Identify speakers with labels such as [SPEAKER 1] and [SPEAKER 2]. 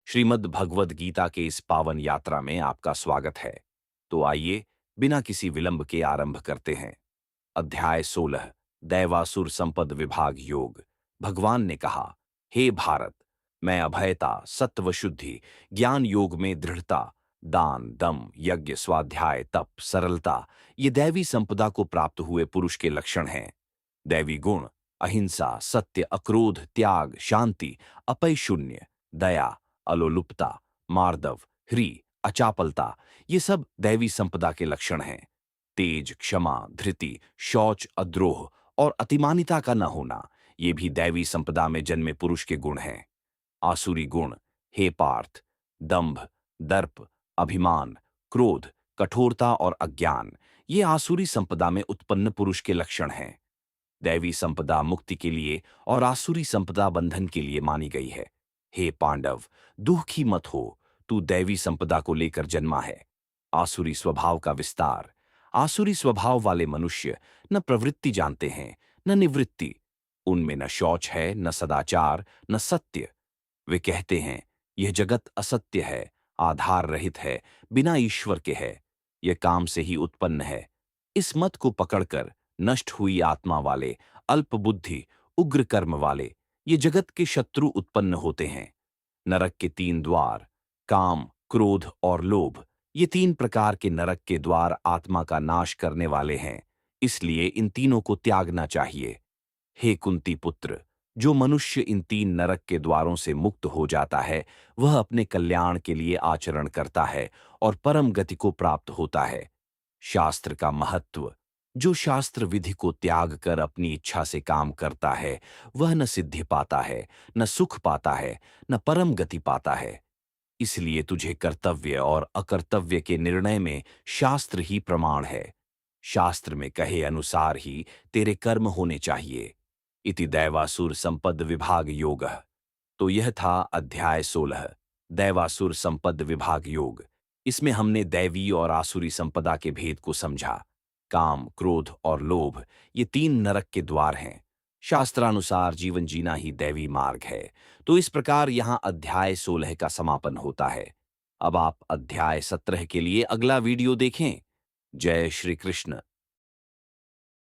[SPEAKER 1] श्रीमद् भगवद गीता के इस पावन यात्रा में आपका स्वागत है। तो आइए बिना किसी विलंब के आरंभ करते हैं। अध्याय 16 दैवासुर संपद विभाग योग। भगवान ने कहा, हे भारत, मैं अभयता, सत्व शुद्धि, ज्ञान योग में दृढ़ता, दान, दम, यज्ञ, स्वाध्याय, तप, सरलता, ये दैवी संपदा को प्राप्त हुए पुरुष के लक्षण हैं। दैवी गुण अहिंसा, सत्य, अक्रोध, त्याग, शांति, अपय शून्य, दया, अलोलुपता, मार्दव, ह्री, अचापलता, ये सब दैवी संपदा के लक्षण हैं। तेज, क्षमा, धृति, शौच, अद्रोह और अतिमानिता का न होना, ये भी दैवी संपदा में जन्मे पुरुष के गुण हैं। आसुरी गुण, हे पार्थ, दंभ, दर्प, अभिमान, क्रोध, कठोरता और अज्ञान, ये आसुरी संपदा में उत्पन्न पुरुष के लक्षण हैं। दैवी संपदा मुक्ति के लिए और आसुरी संपदा बंधन के लिए मानी गई है। हे पांडव, दुखी मत हो, तू दैवी संपदा को लेकर जन्मा है। आसुरी स्वभाव का विस्तार। आसुरी स्वभाव वाले मनुष्य न प्रवृत्ति जानते हैं, न निवृत्ति। उनमें न शौच है, न सदाचार, न सत्य। वे कहते हैं, यह जगत असत्य है, आधार रहित है, बिना ईश्वर के है, यह काम से ही उत्पन्न है। इस मत को पकड़कर नष्ट हुई आत्मा वाले, अल्प बुद्धि, उग्र कर्म वाले, ये जगत के शत्रु उत्पन्न होते हैं। नरक के 3 द्वार, काम, क्रोध और लोभ, ये 3 प्रकार के नरक के द्वार आत्मा का नाश करने वाले हैं। इसलिए इन तीनों को त्यागना चाहिए। हे कुंती पुत्र, जो मनुष्य इन 3 नरक के द्वारों से मुक्त हो जाता है, वह अपने कल्याण के लिए आचरण करता है और परम गति को प्राप्त होता है। शास्त्र का महत्व। जो शास्त्र विधि को त्याग कर अपनी इच्छा से काम करता है, वह न सिद्धि पाता है, न सुख पाता है, न परम गति पाता है। इसलिए तुझे कर्तव्य और अकर्तव्य के निर्णय में शास्त्र ही प्रमाण है। शास्त्र में कहे अनुसार ही तेरे कर्म होने चाहिए। इति दैवासुर संपद विभाग योगः। तो यह था अध्याय 16 दैवासुर संपद विभाग योग। इसमें हमने दैवी और आसुरी संपदा के भेद को समझा। काम, क्रोध और लोभ, ये 3 नरक के द्वार हैं। शास्त्रानुसार जीवन जीना ही दैवी मार्ग है। तो इस प्रकार यहाँ अध्याय 16 का समापन होता है। अब आप अध्याय 17 के लिए अगला वीडियो देखें। जय श्री कृष्ण।